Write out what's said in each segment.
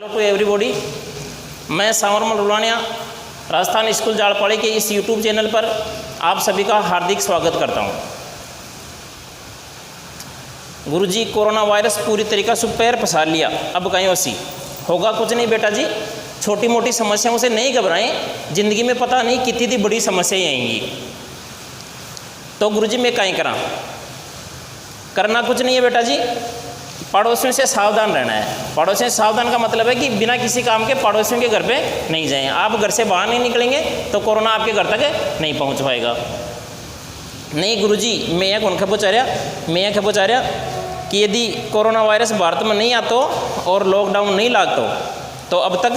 Hello to everybody, मैं Sanwarmal Rulania Rajasthan school जाड़पाड़ी के इस यूट्यूब चैनल पर आप सभी का हार्दिक स्वागत करता हूं। गुरुजी, कोरोना वायरस पूरी तरीक़ा से पैर पसार लिया, अब कहीं वसी होगा कुछ नहीं बेटा जी। छोटी मोटी समस्याओं से नहीं घबराएं, ज़िंदगी में पता नहीं कितनी बड़ी समस्याएं आएंगी। तो गुरुजी मैं कहीं करना कुछ नहीं है बेटा जी, पड़ोसियों से सावधान रहना है। पड़ोसियों से सावधान का मतलब है कि बिना किसी काम के पड़ोसियों के घर पे नहीं जाएं। आप घर से बाहर नहीं निकलेंगे तो कोरोना आपके घर तक नहीं पहुंच पाएगा। नहीं गुरुजी, मैं यह कौन खबोचा रहा कि यदि कोरोना वायरस भारत में नहीं आता और लॉकडाउन नहीं लागता तो अब तक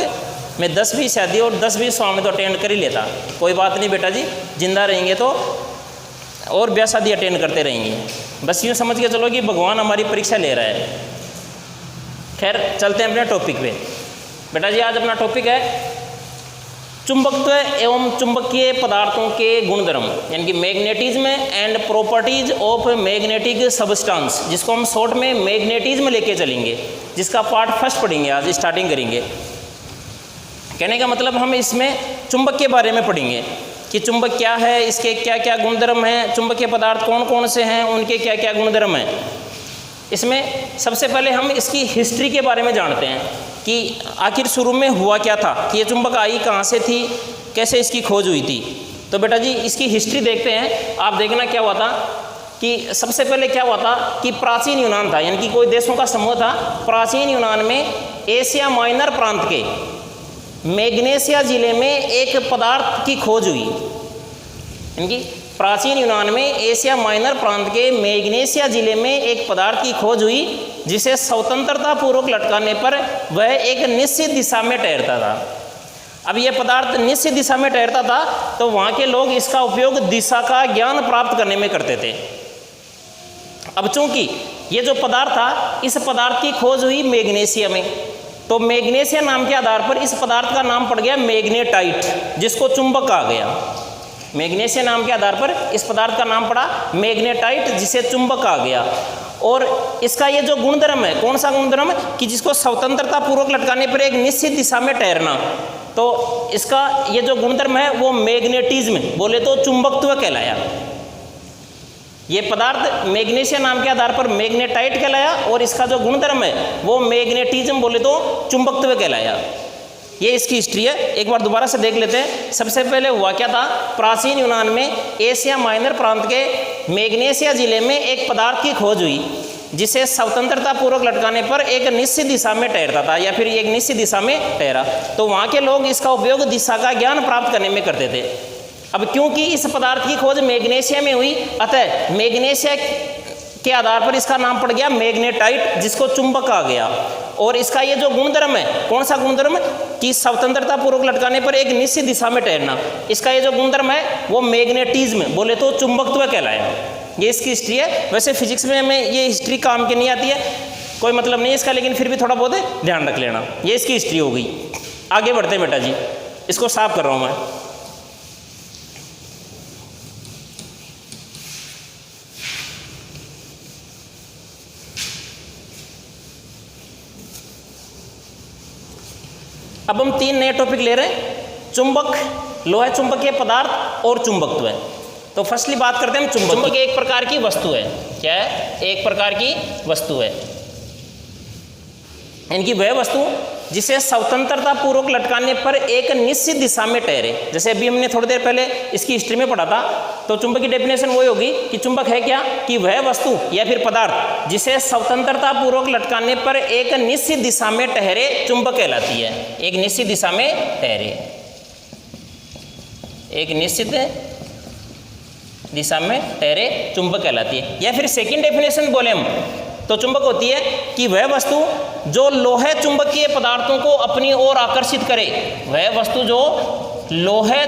मैं 10-20 शादी और 10-20 स्वामी तो अटेंड कर ही लेता। कोई बात नहीं बेटा जी, जिंदा रहेंगे तो और ब्याह शादी अटेंड करते रहेंगे। बस यूँ समझ के चलो कि भगवान हमारी परीक्षा ले रहा है। खैर चलते हैं अपने टॉपिक पे। बेटा जी आज अपना टॉपिक है चुंबकत्व एवं चुंबकीय पदार्थों के गुणधर्म, यानी कि magnetism and properties of magnetic substance, जिसको हम शॉर्ट में मैग्नेटिज्म लेके चलेंगे, जिसका पार्ट फर्स्ट पढ़ेंगे, आज स्टार्टिंग करेंगे। कहने का मतलब हम इसमें चुंबक के बारे में पढ़ेंगे कि चुंबक क्या है, इसके क्या क्या गुणधर्म हैं, चुंबकीय पदार्थ कौन कौन से हैं, उनके क्या क्या गुणधर्म हैं। इसमें सबसे पहले हम इसकी हिस्ट्री के बारे में जानते हैं कि आखिर शुरू में हुआ क्या था, कि ये चुंबक आई कहाँ से थी, कैसे इसकी खोज हुई थी। तो बेटा जी इसकी हिस्ट्री देखते हैं। आप देखना क्या हुआ था कि सबसे पहले क्या हुआ था कि प्राचीन यूनान था, यानी कि कोई देशों का समूह था। प्राचीन यूनान में एशिया माइनर प्रांत के मैग्नेशिया जिले में एक पदार्थ की खोज हुई। यानी कि प्राचीन यूनान में एशिया माइनर प्रांत के मैग्नेशिया जिले में एक पदार्थ की खोज हुई, जिसे स्वतंत्रता पूर्वक लटकाने पर वह एक निश्चित दिशा में तैरता था। अब यह पदार्थ निश्चित दिशा में तैरता था तो वहाँ के लोग इसका उपयोग दिशा का ज्ञान प्राप्त करने में करते थे। अब चूंकि ये जो पदार्थ था, इस पदार्थ की खोज हुई मैग्नेशिया में, तो मैग्नेशिया नाम के आधार पर इस पदार्थ का नाम पड़ गया मैग्नेटाइट, जिसको चुंबक कहा गया। मैग्नेशिया नाम के आधार पर इस पदार्थ का नाम पड़ा मैग्नेटाइट, जिसे चुंबक कहा गया। और इसका ये जो गुणधर्म है, कौन सा गुणधर्म, कि जिसको स्वतंत्रता पूर्वक लटकाने पर एक निश्चित दिशा में तैरना, तो इसका ये जो गुणधर्म है वो मैग्नेटिज्म बोले तो चुंबकत्व कहलाया। ये पदार्थ मैग्नेशिया नाम के आधार पर मैग्नेटाइट कहलाया और इसका जो गुणधर्म है वो मैग्नेटिज्म बोले तो चुंबकत्व कहलाया। ये इसकी हिस्ट्री है, एक बार दोबारा से देख लेते हैं। सबसे पहले हुआ क्या था, प्राचीन यूनान में एशिया माइनर प्रांत के मैग्नेशिया जिले में एक पदार्थ की खोज हुई, जिसे स्वतंत्रता पूर्वक लटकाने पर एक निश्चित दिशा में तैरता था, या फिर एक निश्चित दिशा में तैरा। तो वहाँ के लोग इसका उपयोग दिशा का ज्ञान प्राप्त करने में करते थे। अब क्योंकि इस पदार्थ की खोज मैग्नेशिया में हुई, अतः मैग्नेशिया के आधार पर इसका नाम पड़ गया मैग्नेटाइट, जिसको चुंबक कहा गया। और इसका ये जो गुणधर्म है, कौन सा गुणधर्म, कि स्वतंत्रता पूर्वक लटकाने पर एक निश्चित दिशा में तैरना, इसका ये जो गुणधर्म है वो मैग्नेटिज्म बोले तो चुंबकत्व कहलाया। ये इसकी हिस्ट्री है। वैसे फिजिक्स में हमें ये हिस्ट्री काम की नहीं आती है, कोई मतलब नहीं है इसका, लेकिन फिर भी थोड़ा बहुत ध्यान रख लेना। ये इसकी हिस्ट्री हो गई। आगे बढ़ते हैं बेटा जी, इसको साफ कर रहा हूँ मैं। अब हम 3 नए टॉपिक ले रहे हैं, चुंबक, लोहा चुंबकीय पदार्थ और चुंबकत्व है। तो फर्स्टली बात करते हैं हम चुंबक। चुंबक एक प्रकार की वस्तु है। क्या है? एक प्रकार की वस्तु है, इनकी वह वस्तु जिसे स्वतंत्रता पूर्वक लटकाने पर एक निश्चित दिशा में तैरे। जैसे अभी हमने थोड़ी देर पहले इसकी हिस्ट्री में पढ़ा था, तो चुंबक की डेफिनेशन वही होगी कि चुंबक है क्या, कि वह वस्तु या फिर पदार्थ जिसे स्वतंत्रता पूर्वक लटकाने पर एक निश्चित दिशा में ठहरे, चुंबक कहलाती है। एक निश्चित दिशा में ठहरे, एक निश्चित दिशा में ठहरे चुंबक कहलाती है। या फिर सेकंड डेफिनेशन बोले हम तो चुंबक होती है कि वह वस्तु जो लोहे चुंबकीय पदार्थों को अपनी ओर आकर्षित करे। वह वस्तु जो लोहे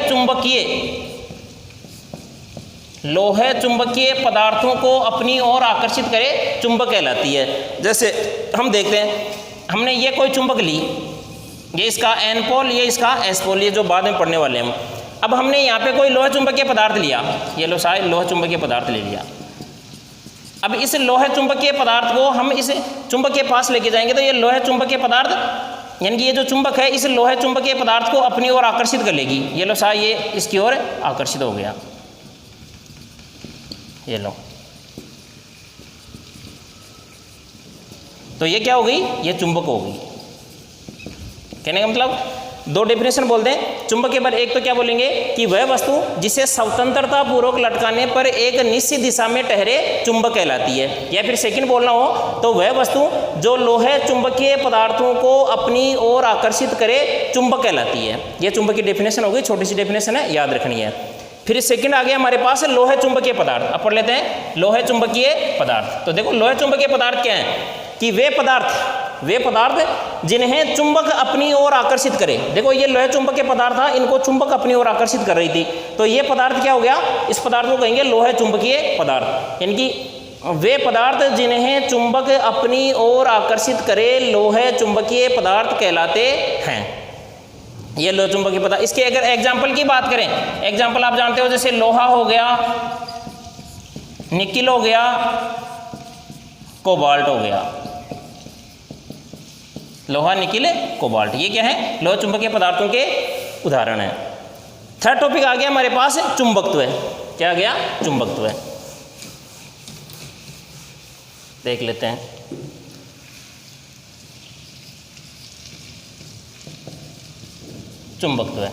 चुंबकीय पदार्थों को अपनी ओर आकर्षित करे, चुंबक कहलाती है। जैसे हम देखते हैं, हमने ये कोई चुंबक ली, ये इसका एन पोल, ये इसका एस पोल, ये जो बाद में पढ़ने वाले हम। अब हमने यहाँ पे कोई लोहे चुंबकीय पदार्थ लिया, ये लो शायद लोहे चुंबकीय पदार्थ ले लिया। अब इस लोहे चुंबकीय पदार्थ को हम इस चुंबक के पास लेके जाएंगे तो ये लोहे चुंबकीय पदार्थ यानी कि ये जो चुंबक है इस लोहे चुंबकीय पदार्थ को अपनी ओर आकर्षित कर लेगी। ये लो सा, ये इसकी ओर आकर्षित हो गया, ये लो। तो ये क्या हो गई, ये चुंबक हो गई। कहने का मतलब दो डेफिनेशन बोलते हैं चुंबक के बारे। एक तो क्या बोलेंगे कि वह वस्तु जिसे स्वतंत्रता पूर्वक लटकाने पर एक निश्चित दिशा में ठहरे चुंबक कहलाती है। या फिर सेकंड बोलना हो तो वह वस्तु जो लोहे चुंबकीय पदार्थों को अपनी ओर आकर्षित करे चुंबक कहलाती है। यह चुंबक की डेफिनेशन हो गई, छोटी सी डेफिनेशन है, याद रखनी है। फिर सेकंड आ गया हमारे पास लोहे चुंबकीय पदार्थ। अब पढ़ लेते हैं लोहे चुंबकीय पदार्थ। तो देखो लोहे चुंबकीय पदार्थ क्या है कि वे पदार्थ जिन्हें चुंबक अपनी ओर आकर्षित करे। देखो ये लोहे चुंबकीय पदार्थ था, इनको चुंबक अपनी ओर आकर्षित कर रही थी, तो ये पदार्थ क्या हो गया, इस पदार्थ को कहेंगे लोहे चुंबकीय पदार्थ। यानी कि वे पदार्थ जिन्हें चुंबक अपनी ओर आकर्षित करे लोहे चुंबकीय पदार्थ कहलाते हैं। ये लोहे चुंबकीय पदार्थ। इसके अगर एग्जाम्पल की बात करें, एग्जाम्पल आप जानते हो जैसे लोहा हो गया, निकिल हो गया, कोबाल्ट हो गया। लोहा, निकिल, कोबाल्ट, ये क्या है, लोह चुंबकीय पदार्थों के उदाहरण है। थर्ड टॉपिक आ गया हमारे पास चुंबकत्व। क्या आ गया, चुंबकत्व। देख लेते हैं। चुंबकत्व।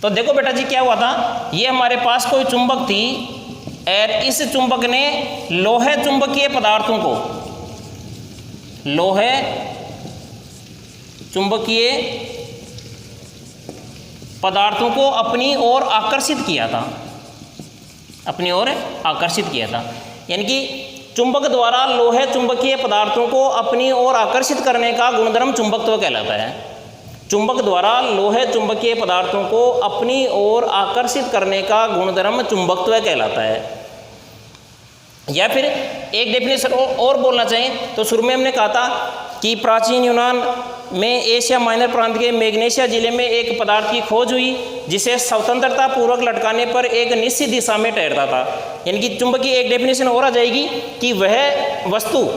तो देखो बेटा जी क्या हुआ था, ये हमारे पास कोई चुंबक थी और इस चुंबक ने लोहे चुंबकीय पदार्थों को, लोहे चुंबकीय पदार्थों को अपनी ओर आकर्षित किया था, अपनी ओर आकर्षित किया था। यानी कि चुंबक द्वारा लोहे चुंबकीय पदार्थों को अपनी ओर आकर्षित करने का गुणधर्म चुंबकत्व कहलाता है। चुंबक द्वारा लोहे चुंबकीय पदार्थों को अपनी ओर आकर्षित करने का गुणधर्म चुंबकत्व कहलाता है। या फिर एक डेफिनेशन और बोलना चाहें तो शुरू में हमने कहा था कि प्राचीन यूनान में एशिया माइनर प्रांत के मैग्नेशिया जिले में एक पदार्थ की खोज हुई जिसे स्वतंत्रता पूर्वक लटकाने पर एक निश्चित दिशा में ठहरता था। यानी कि चुंबक की एक डेफिनेशन और आ जाएगी कि वह वस्तु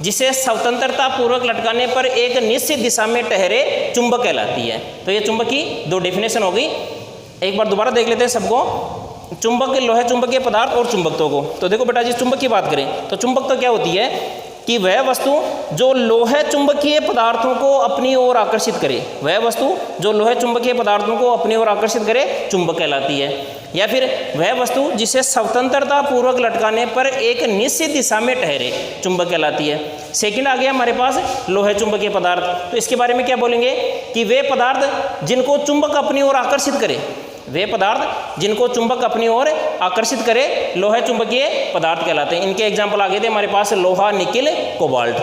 जिसे स्वतंत्रता पूर्वक लटकाने पर एक निश्चित दिशा में ठहरे चुंबक कहलाती है। तो ये चुंबक की दो डेफिनेशन हो गई। एक बार दोबारा देख लेते हैं सबको, चुंबक, लोहे चुंबकीय पदार्थ और चुंबकत्व को। तो देखो बेटा जी चुंबक की बात करें तो चुंबकत्व क्या होती है कि वह वस्तु जो लोहे चुंबकीय पदार्थों को अपनी ओर आकर्षित करे, वह वस्तु जो लोहे चुंबकीय पदार्थों को अपनी ओर आकर्षित करे चुंबक कहलाती है। या फिर वह वस्तु जिसे स्वतंत्रता पूर्वक लटकाने पर एक निश्चित दिशा में ठहरे चुंबक कहलाती है। सेकंड आ गया हमारे पास लोहे चुंबकीय पदार्थ। तो इसके बारे में क्या बोलेंगे कि वे पदार्थ जिनको चुंबक अपनी ओर आकर्षित करे, वे पदार्थ जिनको चुंबक अपनी ओर आकर्षित करे लोहे चुंबकीय पदार्थ कहलाते हैं। इनके एग्जाम्पल आ गए थे हमारे पास लोहा, निकिल, कोबाल्ट।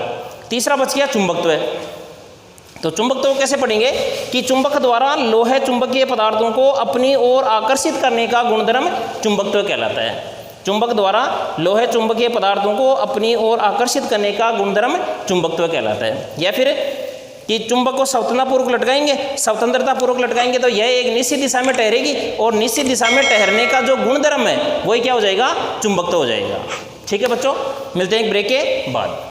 तीसरा बच गया चुंबकत्व। तो चुंबकत्व कैसे पढ़ेंगे कि चुंबक द्वारा लोहे चुंबकीय पदार्थों को अपनी ओर आकर्षित करने का गुणधर्म चुंबकत्व कहलाता है। चुंबक द्वारा लोहे चुंबकीय पदार्थों को अपनी ओर आकर्षित करने का गुणधर्म चुंबकत्व कहलाता है। या फिर कि चुंबक को स्वतंत्रता पूर्वक लटकाएंगे तो यह एक निश्चित दिशा में ठहरेगी और निश्चित दिशा में ठहरने का जो गुणधर्म है वही क्या हो जाएगा, चुंबकत्व हो जाएगा। ठीक है बच्चों, मिलते हैं एक ब्रेक के बाद।